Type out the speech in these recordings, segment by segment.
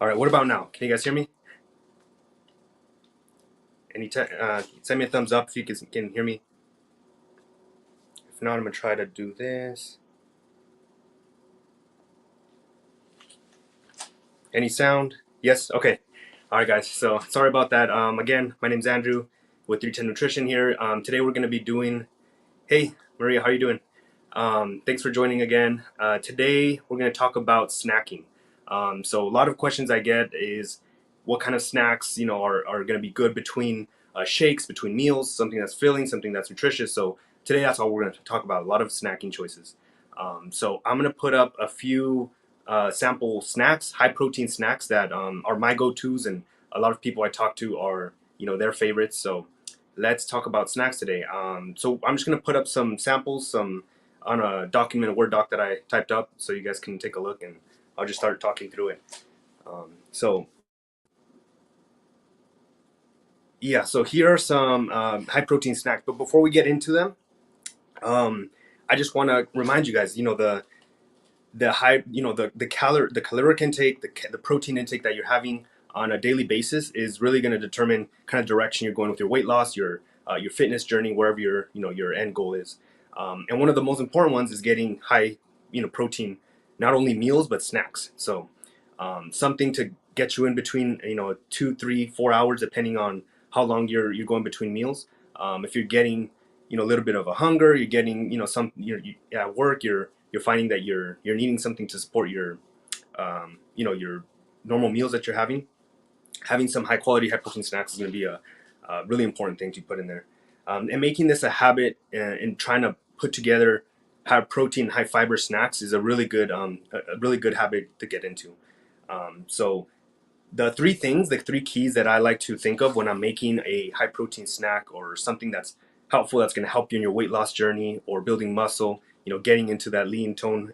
All right, what about now? Can you guys hear me? Send me a thumbs up if you can hear me. If not, I'm gonna try to do this. Any sound? Yes. Okay. All right, guys. So sorry about that. Again, my name's Andrew with Dietitian Nutrition here. Today we're gonna be doing. Hey, Maria, how are you doing? Thanks for joining again. Today we're gonna talk about snacking. So a lot of questions I get is what kind of snacks are gonna be good between shakes, between meals, something that's filling, something that's nutritious. So today that's all we're gonna talk about. A lot of snacking choices. So I'm gonna put up a few sample snacks, high protein snacks that are my go-tos, and a lot of people I talk to are their favorites. So let's talk about snacks today. So I'm just gonna put up some samples, some on a document, a Word doc that I typed up, so you guys can take a look, and I'll just start talking through it. So yeah, so here are some high protein snacks. But before we get into them, um, I just want to remind you guys, the high, the caloric intake, the protein intake that you're having on a daily basis is really going to determine kind of direction you're going with your weight loss, your fitness journey, wherever your end goal is. And one of the most important ones is getting high, protein, not only meals but snacks. So something to get you in between, 2, 3, 4 hours, depending on how long you're going between meals. If you're getting, a little bit of a hunger, you're getting, at work, you're finding that you're needing something to support your normal meals that you're having some high quality, high protein snacks is going to be a really important thing to put in there. And making this a habit and trying to put together high protein, high fiber snacks is a really good habit to get into. So the three keys that I like to think of when I'm making a high protein snack or something that's helpful, that's going to help you in your weight loss journey or building muscle, getting into that lean tone,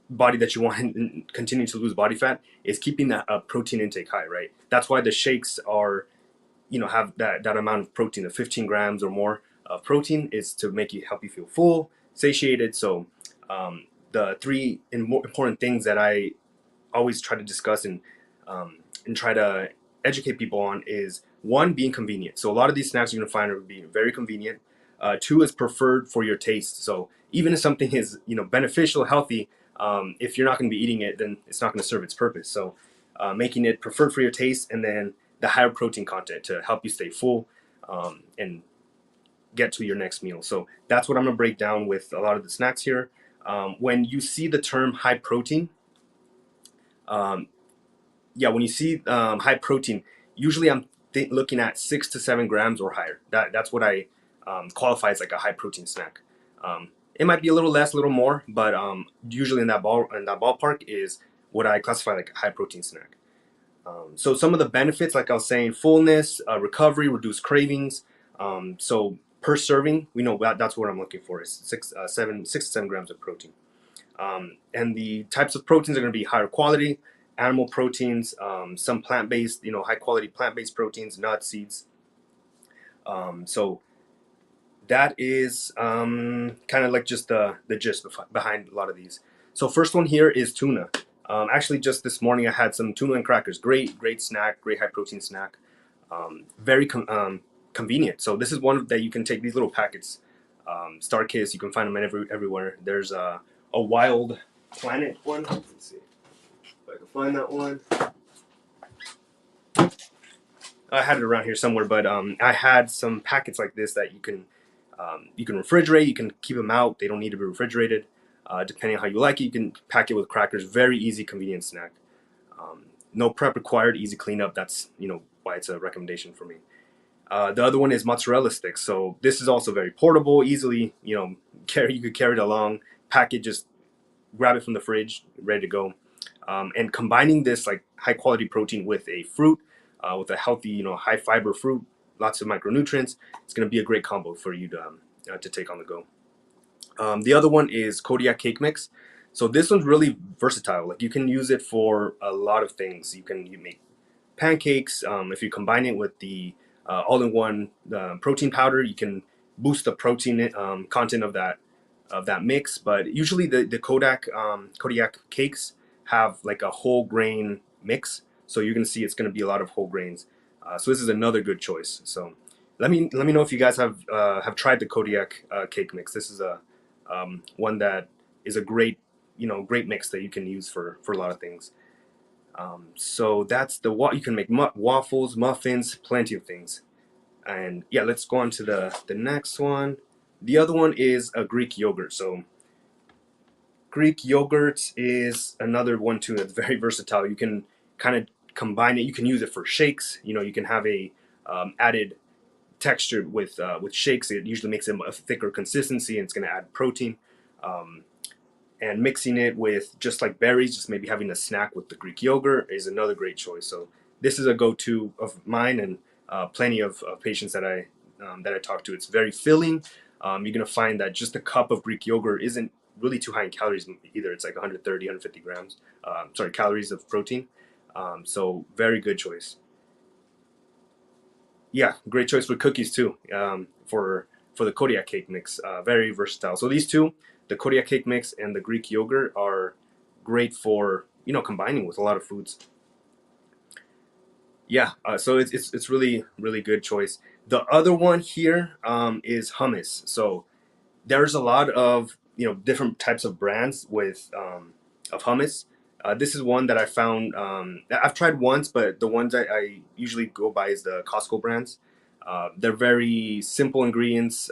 body that you want and continue to lose body fat, is keeping that protein intake high, right? That's why the shakes are, have that amount of protein, the 15 grams or more of protein, is to help you feel full, satiated. So the three important things that I always try to discuss and try to educate people on is, one, being convenient. So a lot of these snacks you're going to find are being very convenient. Two is preferred for your taste. So even if something is beneficial, healthy, if you're not going to be eating it, then it's not going to serve its purpose. So making it preferred for your taste, and then the higher protein content to help you stay full and get to your next meal. So that's what I'm going to break down with a lot of the snacks here. When you see the term high protein, um, when you see high protein, usually I'm looking at 6 to 7 grams or higher. That's what I qualify as like a high protein snack. It might be a little less, a little more, but usually in that ballpark is what I classify like a high protein snack. So some of the benefits, like I was saying, fullness, recovery, reduced cravings. So per serving, we know that's what I'm looking for, is 6 to 7 grams of protein. And the types of proteins are going to be higher quality, animal proteins, some plant-based, high quality plant-based proteins, nuts, seeds. So that is kind of like just the gist behind a lot of these. So first one here is tuna. Actually, just this morning I had some tuna and crackers. Great snack, great high protein snack. Very convenient. So this is one that you can take, these little packets. Star Kiss, you can find them everywhere. There's a Wild Planet one. Let's see if I can find that one. I had it around here somewhere, but I had some packets like this that you can refrigerate. You can keep them out. They don't need to be refrigerated. Depending on how you like it, you can pack it with crackers. Very easy, convenient snack. No prep required, easy cleanup. That's why it's a recommendation for me. The other one is mozzarella sticks. So this is also very portable, easily you could carry it along, pack it, just grab it from the fridge, ready to go. And combining this like high quality protein with a fruit, with a healthy high fiber fruit, lots of micronutrients, it's going to be a great combo for you to take on the go. The other one is Kodiak cake mix. So this one's really versatile. Like, you can use it for a lot of things. You make pancakes. If you combine it with the all-in-one protein powder, you can boost the protein content of that mix. But usually the Kodiak cakes have like a whole grain mix. So you're gonna see it's gonna be a lot of whole grains. So this is another good choice. So let me know if you guys have tried the Kodiak cake mix. This is a one that is a great great mix that you can use for a lot of things. So that's the what you can make waffles, muffins, plenty of things. And yeah, let's go on to the next one. The other one is a Greek yogurt. So Greek yogurt is another one too that's very versatile. You can kind of combine it. You can use it for shakes. You can have a added texture with shakes. It usually makes them a thicker consistency, and it's going to add protein. Um, and mixing it with just like berries, just maybe having a snack with the Greek yogurt is another great choice. So this is a go-to of mine, and plenty of patients that I talk to. It's very filling. You're gonna find that just a cup of Greek yogurt isn't really too high in calories either. It's like 130, 150 grams, sorry, calories of protein. So very good choice. Yeah, great choice for cookies too. For the Kodiak cake mix, very versatile. So these two, the Kodiak cake mix and the Greek yogurt, are great for combining with a lot of foods. Yeah, so it's really good choice. The other one here is hummus. So there's a lot of different types of brands with of hummus. This is one that I found. I've tried once, but the ones I usually go by is the Costco brands. They're very simple ingredients,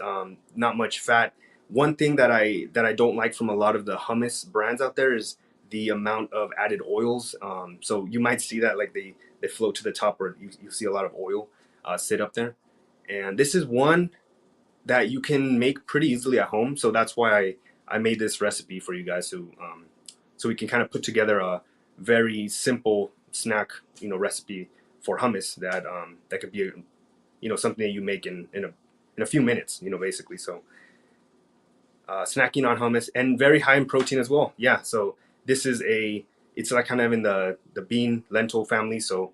not much fat. One thing that I don't like from a lot of the hummus brands out there is the amount of added oils. So you might see that like they float to the top, or you see a lot of oil sit up there. And this is one that you can make pretty easily at home. So that's why I made this recipe for you guys, so we can kind of put together a very simple snack recipe for hummus that could be something that you make in a few minutes basically. So snacking on hummus, and very high in protein as well. Yeah, so this is it's like kind of in the bean lentil family, so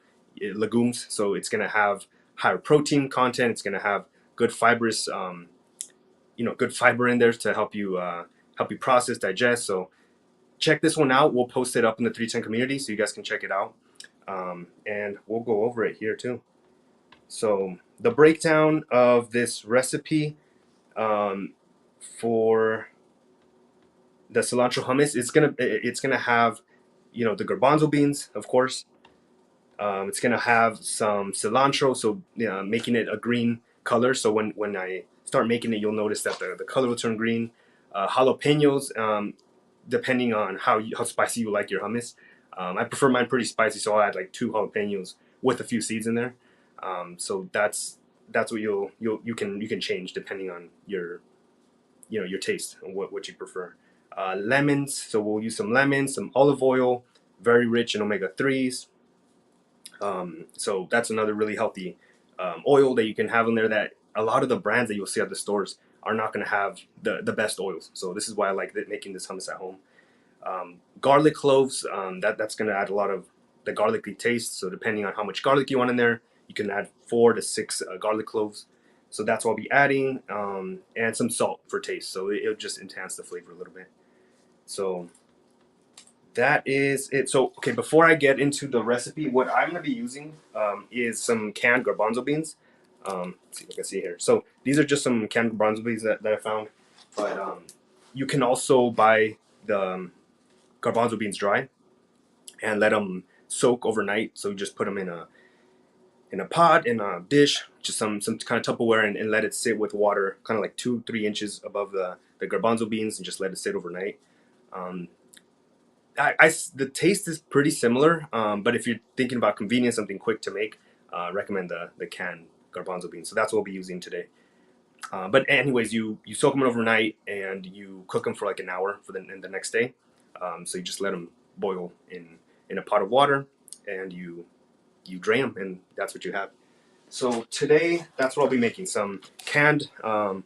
legumes. So it's gonna have higher protein content. It's gonna have good fibrous good fiber in there to help you process, digest. So check this one out. We'll post it up in the 310 community so you guys can check it out, and we'll go over it here too. So the breakdown of this recipe, for the cilantro hummus, it's gonna have the garbanzo beans, of course. It's gonna have some cilantro, so making it a green color. So when I start making it, you'll notice that the color will turn green. Jalapenos, depending on how spicy you like your hummus. I prefer mine pretty spicy, so I'll add like 2 jalapenos with a few seeds in there. So that's what you can change depending on your taste and what you prefer. Lemons, so we'll use some lemons, some olive oil, very rich in omega 3s. So that's another really healthy oil that you can have in there, that a lot of the brands that you'll see at the stores are not going to have the best oils. So this is why I like making this hummus at home. Garlic cloves, that's going to add a lot of the garlicky taste. So depending on how much garlic you want in there, you can add 4 to 6 garlic cloves. So that's what I'll be adding, and some salt for taste. So it'll just enhance the flavor a little bit. So that is it. So okay, before I get into the recipe, what I'm gonna be using is some canned garbanzo beans. Let's see if I can see here. So these are just some canned garbanzo beans that I found, but you can also buy the garbanzo beans dry and let them soak overnight. So you just put them in a pot, in a dish, just some kind of Tupperware, and let it sit with water, kind of like 2-3 inches above the garbanzo beans, and just let it sit overnight. Um, the taste is pretty similar, but if you're thinking about convenience, something quick to make, recommend the canned garbanzo beans. So that's what we'll be using today. But anyways, you soak them overnight and you cook them for like an hour for the next day. So you just let them boil in a pot of water, and you drain them, and that's what you have. So today, that's what I'll be making, some canned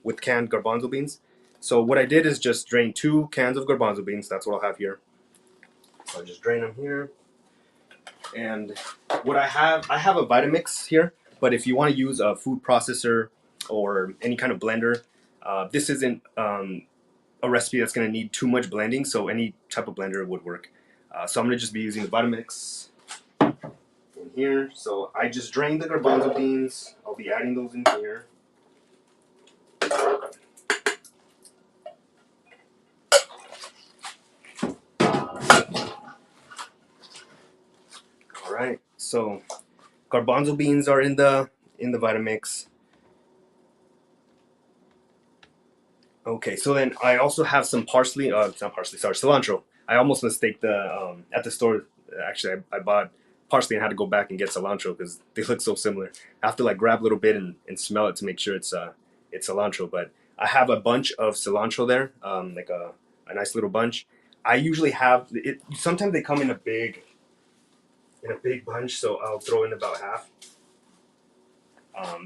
with canned garbanzo beans. So what I did is just drain 2 cans of garbanzo beans. That's what I'll have here. So I'll just drain them here. And what I have a Vitamix here, but if you want to use a food processor or any kind of blender, this isn't a recipe that's going to need too much blending, so any type of blender would work. So I'm gonna just be using the Vitamix in here. So I just drained the garbanzo beans. I'll be adding those in here. All right. So garbanzo beans are in the Vitamix. Okay, so then I also have some parsley. It's not parsley. Sorry, cilantro. I almost mistaked the at the store. Actually, I bought parsley and had to go back and get cilantro because they look so similar. I have to like grab a little bit and smell it to make sure it's cilantro. But I have a bunch of cilantro there, like a nice little bunch. I usually have it. Sometimes they come in a big bunch, so I'll throw in about half.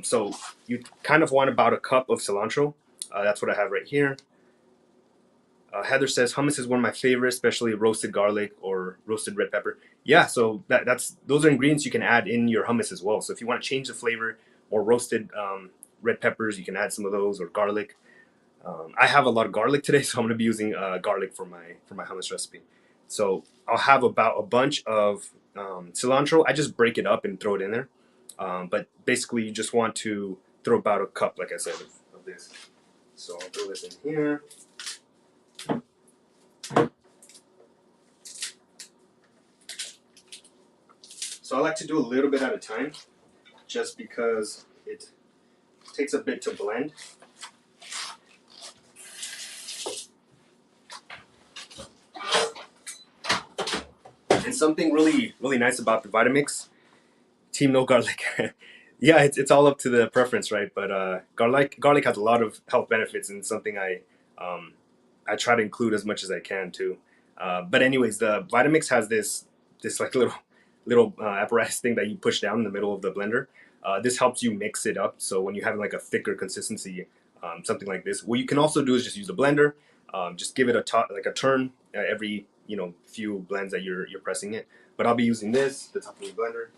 So you kind of want about a cup of cilantro. That's what I have right here. Heather says hummus is one of my favorites, especially roasted garlic or roasted red pepper. Yeah, so that's those are ingredients you can add in your hummus as well. So if you want to change the flavor or roasted red peppers, you can add some of those or garlic. I have a lot of garlic today, so I'm going to be using garlic for my hummus recipe. So I'll have about a bunch of cilantro. I just break it up and throw it in there. But basically, you just want to throw about a cup, like I said, of this. So I'll throw this in here. So I like to do a little bit at a time, just because it takes a bit to blend. And something really nice about the Vitamix, Team No Garlic. Yeah, it's all up to the preference, right? But garlic has a lot of health benefits, and something I try to include as much as I can too. But anyways, the Vitamix has this like little apparatus thing that you push down in the middle of the blender. This helps you mix it up. So when you have like a thicker consistency, something like this, what you can also do is just use the blender. Just give it like a turn every few blends that you're pressing it. But I'll be using the top of the blender.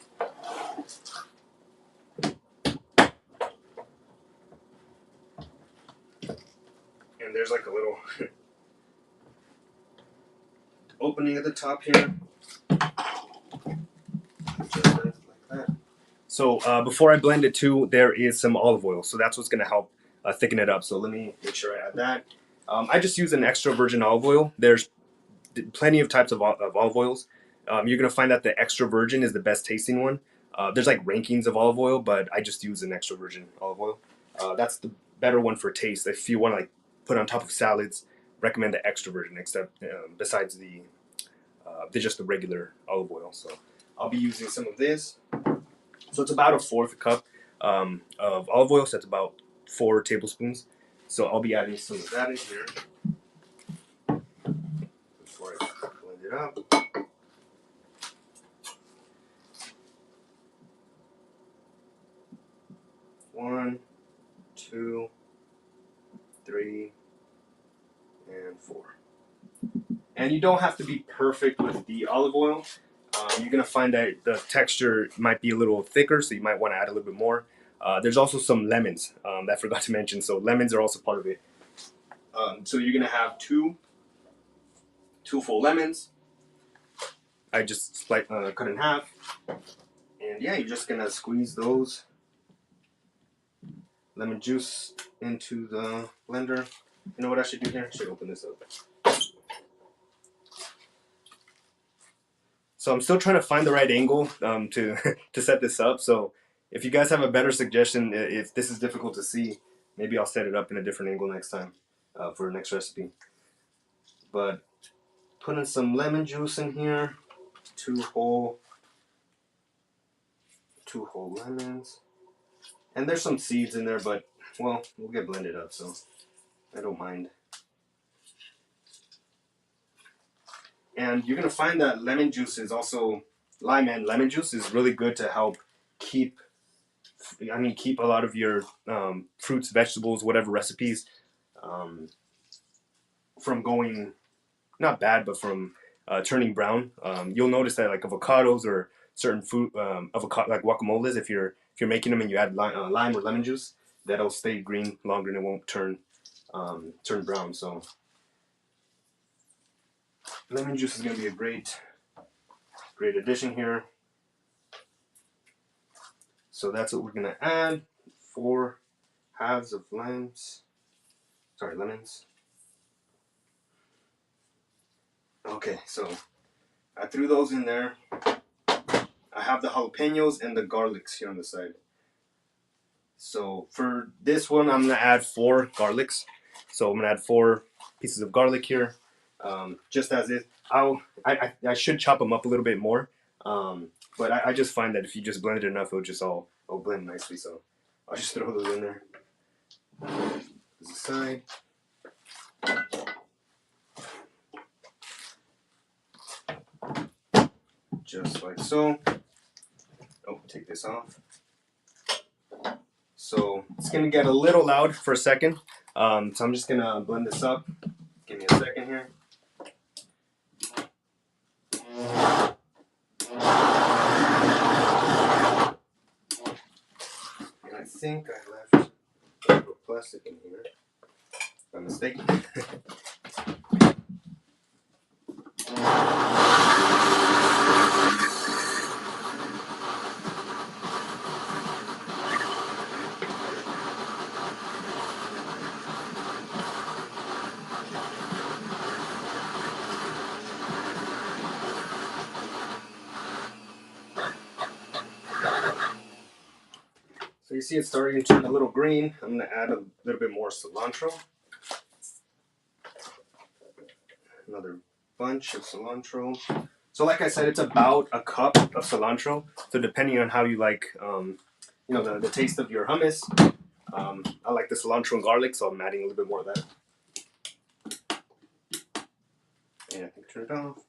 And there's like a little opening at the top here. Just like that. So before I blend it too, there is some olive oil. So that's what's going to help thicken it up. So let me make sure I add that. I just use an extra virgin olive oil. There's plenty of types of olive oils. You're going to find that the extra virgin is the best tasting one. There's like rankings of olive oil, but I just use an extra virgin olive oil. That's the better one for taste. If you want to like put on top of salads, recommend the extra virgin. Except besides the just the regular olive oil. So I'll be using some of this. So it's about a fourth cup of olive oil. So that's about 4 tablespoons. So I'll be adding some of that in here before I blend it up. 1, 2, 3, and 4. And you don't have to be perfect with the olive oil. You're going to find that the texture might be a little thicker, so you might want to add a little bit more. There's also some lemons that I forgot to mention, so lemons are also part of it. So you're going to have two full lemons. I just cut in half. And yeah, you're just going to squeeze those lemon juice into the blender. You know what I should do here? I should open this up. So I'm still trying to find the right angle to to set this up. So if you guys have a better suggestion, if this is difficult to see, maybe I'll set it up in a different angle next time for the next recipe. But putting some lemon juice in here, two whole lemons, and there's some seeds in there, but well, we'll get blended up, so I don't mind. And you're gonna find that lemon juice is also lime and lemon juice is really good to help keep keep a lot of your fruits, vegetables, whatever recipes from going not bad, but from turning brown. You'll notice that like avocados or certain food, avocado like guacamoles, if you're making them and you add lime or lemon juice, that'll stay green longer and it won't turn brown. So lemon juice is going to be a great Great addition here. So that's what we're gonna add. 4 halves of lemons. Okay, so I threw those in there. I have the jalapenos and the garlics here on the side. So for this one, I'm gonna add 4 garlics. So I'm gonna add 4 pieces of garlic here, just as is. I should chop them up a little bit more, but I just find that if you just blend it enough, it'll just all blend nicely. So I'll just throw those in there. This aside. Just like so. Oh, take this off. So it's gonna get a little loud for a second. So I'm just gonna blend this up. Give me a second here. And I think I left a little plastic in here. By mistake. So you see it's starting to turn a little green. I'm going to add a little bit more cilantro. Another bunch of cilantro. So like I said, it's about a cup of cilantro. So depending on how you like, the taste of your hummus, I like the cilantro and garlic, so I'm adding a little bit more of that. And I think turn it off.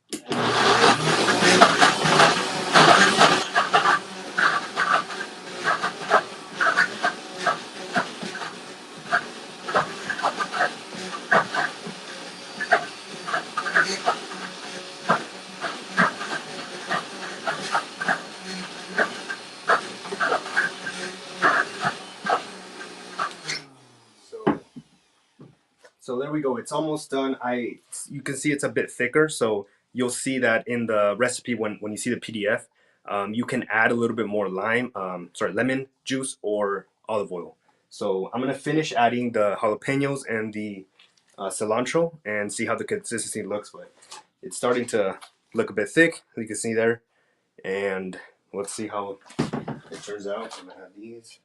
So there we go. It's almost done. You can see it's a bit thicker, so you'll see that in the recipe when you see the PDF, you can add a little bit more lemon juice or olive oil. So I'm gonna finish adding the jalapenos and the cilantro and see how the consistency looks. But it's starting to look a bit thick, you can see there. And let's see how it turns out. I'm gonna add these.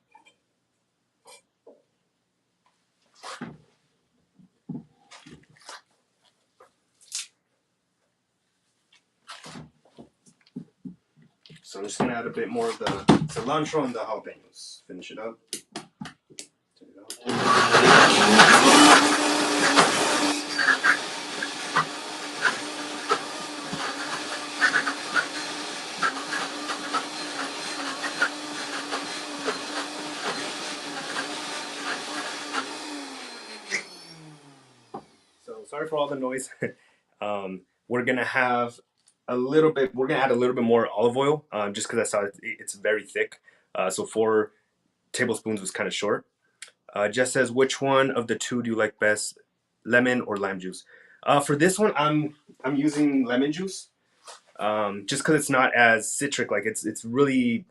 So I'm just gonna add a bit more of the cilantro and the jalapenos. Finish it up. Turn it up. So sorry for all the noise. We're gonna have a little bit. We're gonna add a little bit more olive oil, just because I saw it's very thick. So 4 tablespoons was kind of short. Just says, which one of the two do you like best, lemon or lime juice? For this one, I'm using lemon juice, just because it's not as citric. Like it's really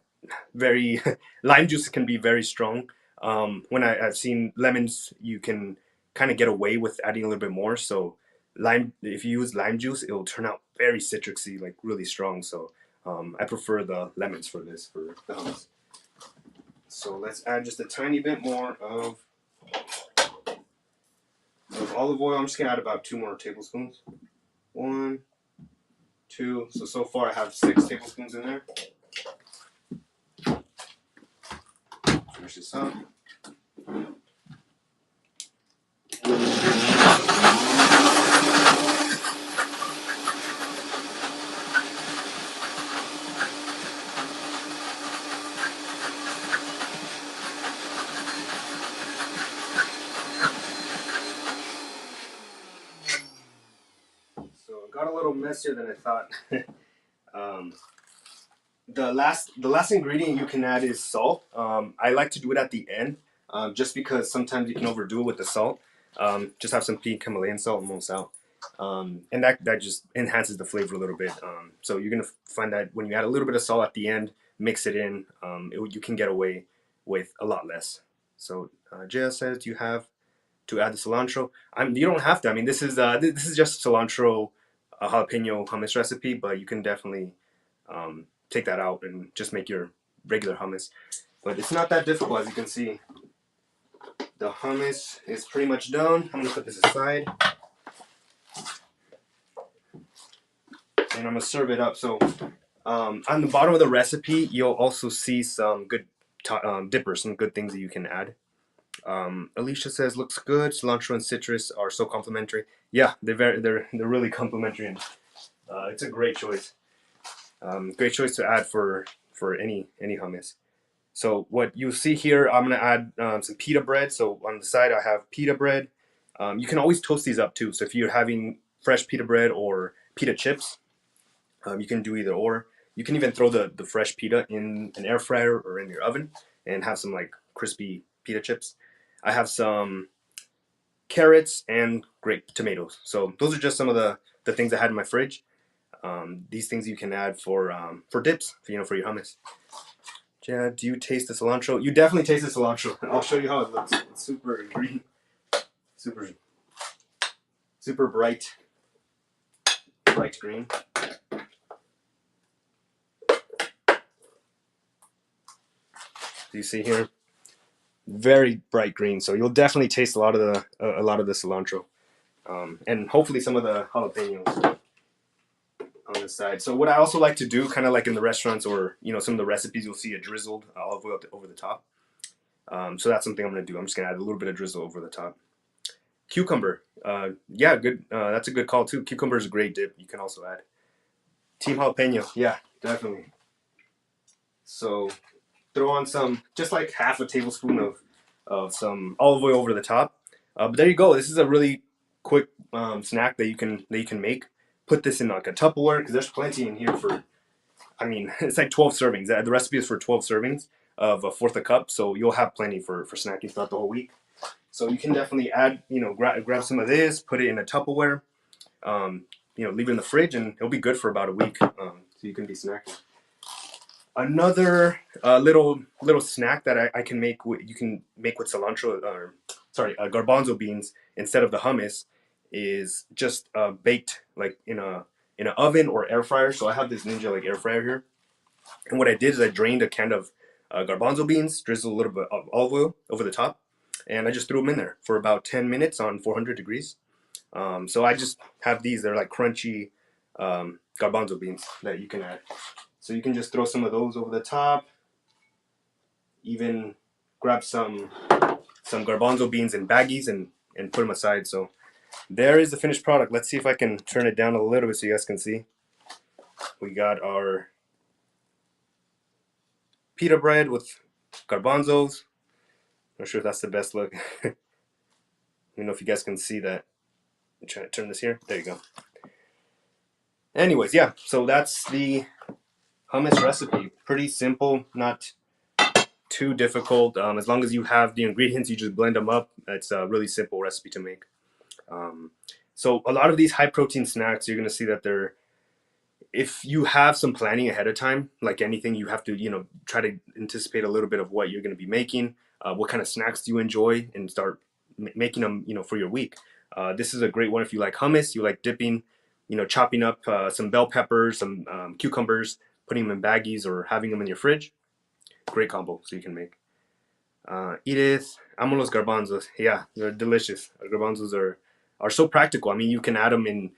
very lime juice can be very strong. When I've seen lemons, you can kind of get away with adding a little bit more. So if you use lime juice, it will turn out very citrusy, like really strong. So I prefer the lemons for this, for the hummus. So let's add just a tiny bit more of olive oil. I'm just gonna add about 2 more tablespoons. 1, 2. So far I have 6 tablespoons in there. Finish this up. So it got a little messier than I thought. The last ingredient you can add is salt. I like to do it at the end, just because sometimes you can overdo it with the salt. Just have some pink Himalayan salt and almost out. And that just enhances the flavor a little bit. So you're gonna find that when you add a little bit of salt at the end, mix it in, you can get away with a lot less. So Jaya says you have to add the cilantro. You don't have to. I mean, this is just cilantro jalapeno hummus recipe, but you can definitely take that out and just make your regular hummus. But it's not that difficult, as you can see. The hummus is pretty much done. I'm gonna put this aside, and I'm gonna serve it up. So on the bottom of the recipe, you'll also see some good dippers, some good things that you can add. Alicia says looks good. Cilantro and citrus are so complementary. Yeah, they're really complementary, and it's a great choice. Great choice to add for any hummus. So what you see here, I'm gonna add some pita bread. So on the side, I have pita bread. You can always toast these up too. So if you're having fresh pita bread or pita chips, you can do either or. You can even throw the fresh pita in an air fryer or in your oven and have some like crispy pita chips. I have some carrots and grape tomatoes. So those are just some of the things I had in my fridge. These things you can add for dips, for your hummus. Yeah, do you taste the cilantro? You definitely taste the cilantro. I'll show you how it looks. It's super green, super super bright green. Do you see here? Very bright green. So you'll definitely taste a lot of the cilantro, and hopefully some of the jalapenos on the side. So what I also like to do, kind of like in the restaurants or some of the recipes, you'll see a drizzled olive oil over the top. So that's something I'm gonna do. I'm just gonna add a little bit of drizzle over the top. Cucumber, yeah, good. That's a good call too. Cucumber is a great dip. You can also add team jalapeno. Yeah, definitely. So throw on some, just like half a tablespoon of some olive oil over the top. But there you go. This is a really quick snack that you can make. Put this in like a Tupperware because there's plenty in here for. I mean, it's like 12 servings. The recipe is for 12 servings of a fourth a cup, so you'll have plenty for snacking throughout the whole week. So you can definitely add, grab some of this, put it in a Tupperware, leave it in the fridge, and it'll be good for about a week. So you can be snacking. Another little snack that I can make. You can make with cilantro, or sorry, garbanzo beans instead of the hummus, is just baked like in an oven or air fryer. So I have this Ninja like air fryer here, and what I did is I drained a can of garbanzo beans, drizzled a little bit of olive oil over the top, and I just threw them in there for about 10 minutes on 400 degrees. So I just have these. They're like crunchy garbanzo beans that you can add. So you can just throw some of those over the top. Even grab some garbanzo beans in baggies and put them aside. So there is the finished product. Let's see if I can turn it down a little bit so you guys can see. We got our pita bread with garbanzos. Not sure if that's the best look. I don't know if you guys can see that. I'm trying to turn this here. There you go. Anyways, yeah. So that's the hummus recipe. Pretty simple, not too difficult. As long as you have the ingredients, you just blend them up. It's a really simple recipe to make. Um, so a lot of these high protein snacks, you're gonna see that they're, if you have some planning ahead of time, like anything, you have to try to anticipate a little bit of what you're gonna be making. What kind of snacks do you enjoy, and start making them for your week. This is a great one if you like hummus, you like dipping, chopping up some bell peppers, some cucumbers, putting them in baggies or having them in your fridge. Great combo, so you can make. Edith, amo los garbanzos. Yeah, they're delicious. Garbanzos are so practical. I mean, you can add them in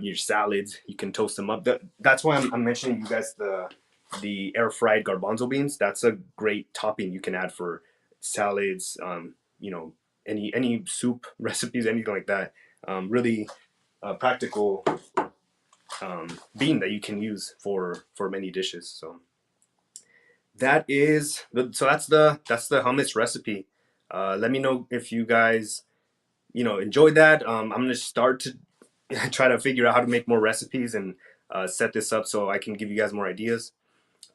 your salads. You can toast them up. That's why I'm mentioning you guys the air fried garbanzo beans. That's a great topping you can add for salads. Any soup recipes, anything like that. Really practical bean that you can use for many dishes. So that's the hummus recipe. Let me know if you guys enjoyed that. I'm gonna start to try to figure out how to make more recipes and set this up so I can give you guys more ideas.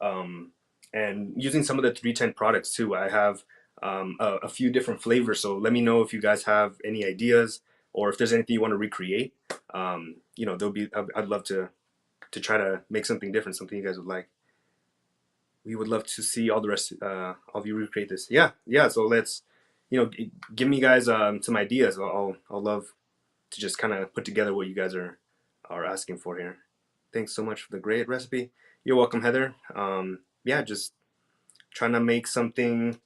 And using some of the 310 products too. I have a few different flavors, so let me know if you guys have any ideas. or if there's anything you want to recreate, you know, there'll be I'd love to try to make something different, something you guys would like. We would love to see all the rest of you recreate this. Yeah, yeah. So let's, you know, give me guys some ideas. I'll love to just kind of put together what you guys are asking for here. Thanks so much for the great recipe. You're welcome, Heather. Yeah, just trying to make something,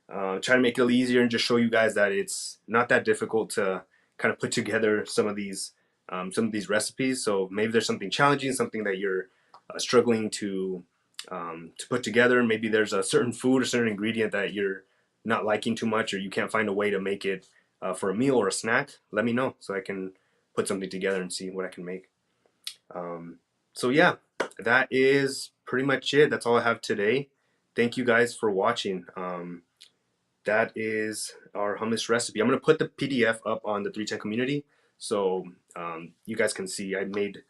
trying to make it a little easier and just show you guys that it's not that difficult to kind of put together some of these recipes. So maybe there's something challenging, something that you're struggling to put together. Maybe there's a certain food or certain ingredient that you're not liking too much, or you can't find a way to make it for a meal or a snack. Let me know so I can put something together and see what I can make. So yeah, that is pretty much it. That's all I have today. Thank you guys for watching. That is our hummus recipe. I'm gonna put the PDF up on the 310 community so you guys can see. I made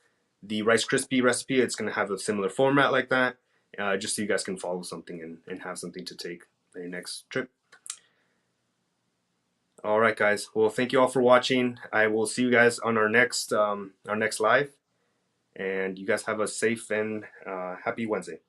the Rice Krispie recipe. It's gonna have a similar format like that, just so you guys can follow something and have something to take on your next trip. All right, guys. Well, thank you all for watching. I will see you guys on our next live, and you guys have a safe and happy Wednesday.